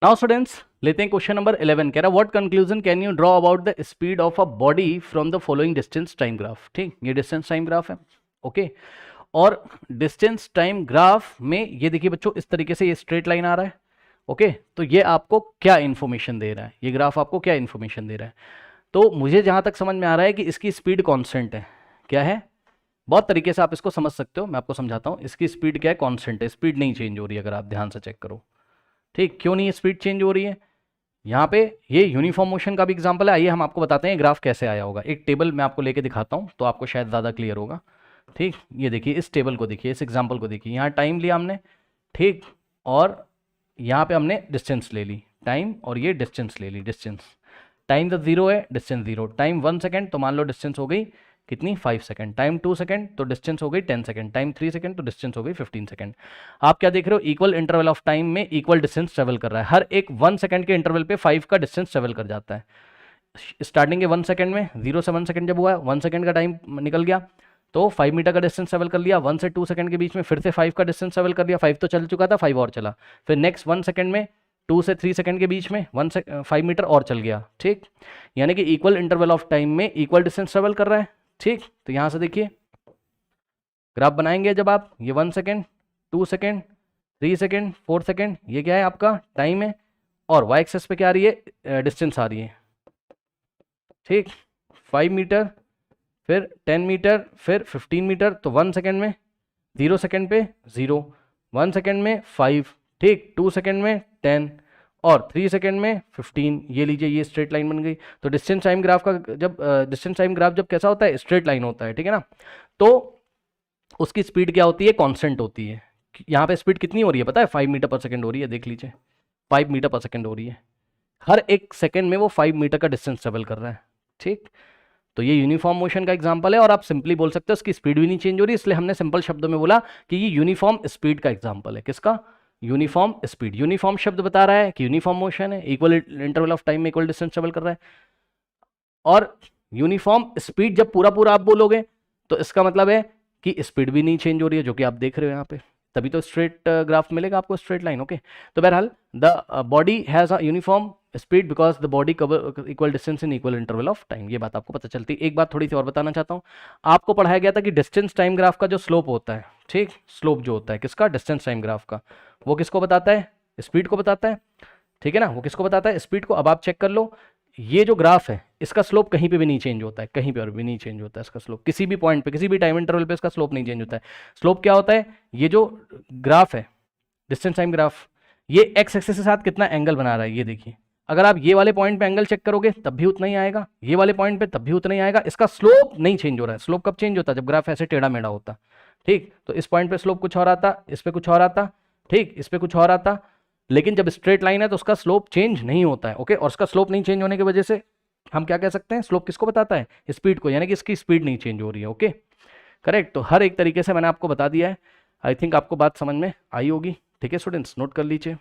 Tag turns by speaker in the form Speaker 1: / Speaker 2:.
Speaker 1: Now students लेते हैं question number 11। कह रहा what conclusion can you draw about the speed of a body from the following distance time graph. ठीक, ये distance time graph है। Okay, और distance time graph में ये देखिए बच्चों, इस तरीके से ये स्ट्रेट लाइन आ रहा है। ओके, तो ये आपको क्या इन्फॉर्मेशन दे रहा है, ये ग्राफ आपको क्या इन्फॉर्मेशन दे रहा है? तो मुझे जहां तक समझ में आ रहा है कि इसकी स्पीड कांस्टेंट है। क्या है? बहुत तरीके से आप इसको समझ सकते हो, मैं आपको समझाता हूं। इसकी स्पीड क्या है? कांस्टेंट है, स्पीड नहीं चेंज हो रही है। अगर आप ध्यान से चेक करो, ठीक, क्यों नहीं स्पीड चेंज हो रही है? यहाँ पे ये यूनिफॉर्म मोशन का भी एग्जांपल है। आइए हम आपको बताते हैं ग्राफ कैसे आया होगा। एक टेबल मैं आपको लेके दिखाता हूँ तो आपको शायद ज़्यादा क्लियर होगा। ठीक, ये देखिए, इस टेबल को देखिए, इस एग्जांपल को देखिए। यहाँ टाइम लिया हमने, ठीक, और यहाँ पे हमने डिस्टेंस ले ली, टाइम, और ये डिस्टेंस ले ली, डिस्टेंस। टाइम तो जीरो है, डिस्टेंस जीरो। टाइम 1 सेकेंड तो मान लो डिस्टेंस हो गई कितनी? 5 सेकेंड। टाइम 2 सेकेंड तो डिस्टेंस हो गई 10 सेकेंड। टाइम 3 सेकेंड तो डिस्टेंस हो गई 15 सेकेंड। आप क्या देख रहे हो? इक्वल इंटरवल ऑफ टाइम में इक्वल डिस्टेंस ट्रेवल कर रहा है। हर एक 1 सेकेंड के इंटरवल पे 5 का डिस्टेंस ट्रेवल कर जाता है। स्टार्टिंग के 1 सेकेंड में, 0 से 1 सेकेंड जब हुआ, 1 सेकेंड का टाइम निकल गया तो 5 मीटर का डिस्टेंस ट्रेवल कर लिया। 1 से 2 सेकेंड के बीच में फिर से 5 का डिस्टेंस ट्रेवल कर लिया। 5 तो चल चुका था, 5 और चला। फिर नेक्स्ट 1 सेकेंड में 2 से 3 सेकेंड के बीच में 5 मीटर और चल गया। ठीक, यानी कि इक्वल इंटरवल ऑफ टाइम में इक्वल डिस्टेंस ट्रेवल कर रहा है। ठीक, तो यहां से देखिए ग्राफ बनाएंगे जब आप, ये 1 सेकेंड, 2 सेकेंड, 3 सेकेंड, 4 सेकेंड, ये क्या है? आपका टाइम है। और वाई एक्सेस पे क्या आ रही है? डिस्टेंस आ रही है। ठीक, 5 मीटर, फिर 10 मीटर, फिर 15 मीटर। तो 1 सेकेंड में 0 सेकेंड पे 0, 1 सेकेंड में 5, ठीक, 2 सेकेंड में 10, और 3 सेकेंड में 15। ये लीजिए, ये स्ट्रेट लाइन बन गई। तो डिस्टेंस टाइम ग्राफ का जब डिस्टेंस टाइम ग्राफ जब कैसा होता है? स्ट्रेट लाइन होता है, ठीक है ना। तो उसकी स्पीड क्या होती है? कांस्टेंट होती है। यहाँ पे स्पीड कितनी हो रही है पता है? 5 मीटर पर सेकेंड हो रही है, देख लीजिए, 5 मीटर पर सेकेंड हो रही है। हर एक सेकेंड में वो 5 मीटर का डिस्टेंस ट्रेवल कर रहा है। ठीक, तो ये यूनिफॉर्म मोशन का एग्जांपल है। और आप सिंपली बोल सकते हो उसकी स्पीड भी नहीं चेंज हो रही, इसलिए हमने सिंपल शब्दों में बोला कि ये यूनिफॉर्म स्पीड का एग्जांपल है। किसका? Uniform speed. यूनिफॉर्म शब्द बता रहा है कि यूनिफॉर्म मोशन है, इक्वल इंटरवल ऑफ टाइम में इक्वल डिस्टेंस ट्रेवल कर रहा है। और यूनिफॉर्म स्पीड जब पूरा पूरा आप बोलोगे तो इसका मतलब है कि स्पीड भी नहीं चेंज हो रही है, जो कि आप देख रहे हो यहाँ पे। तभी तो स्ट्रेट ग्राफ मिलेगा आपको, स्ट्रेट लाइन। ओके, तो बहरहाल the body has a uniform speed because the body cover equal distance in equal interval of time. ये बात आपको पता चलती है। एक बात थोड़ी सी और बताना चाहता हूँ। आपको पढ़ाया गया था कि डिस्टेंस टाइम ग्राफ का जो स्लोप होता है, ठीक, स्लोप जो होता है किसका? डिस्टेंस टाइम ग्राफ का, वो किसको बताता है? स्पीड को बताता है, ठीक है ना। वो किसको बताता है? स्पीड को। अब आप चेक कर लो, ये जो ग्राफ है इसका स्लोप कहीं पे भी नहीं चेंज होता है, कहीं पे और भी नहीं चेंज होता है इसका स्लोप। किसी भी पॉइंट पे, किसी भी टाइम इंटरवल पे इसका स्लोप नहीं चेंज होता है। स्लोप क्या होता है? ये जो ग्राफ है, डिस्टेंस टाइम ग्राफ, ये एक्स एक्सिस के साथ कितना एंगल बना रहा है, ये देखिए। अगर आप ये वाले पॉइंट पे एंगल चेक करोगे तब भी उतना ही आएगा, ये वाले पॉइंट पे तब भी उतना ही आएगा। इसका स्लोप नहीं चेंज हो रहा है। स्लोप कब चेंज होता है? जब ग्राफ ऐसे टेढ़ा मेढ़ा होता। ठीक, तो इस पॉइंट पे स्लोप कुछ और आता, इस पे कुछ और आता, ठीक, इस पे कुछ और आता। लेकिन जब स्ट्रेट लाइन है तो उसका स्लोप चेंज नहीं होता है। ओके, और उसका स्लोप नहीं चेंज होने की वजह से हम क्या कह सकते हैं? स्लोप किसको बताता है? स्पीड को, यानी कि इसकी स्पीड नहीं चेंज हो रही है। Okay, correct. तो हर एक तरीके से मैंने आपको बता दिया है। आई थिंक आपको बात समझ में आई होगी। ठीक है स्टूडेंट्स, नोट कर लीजिए।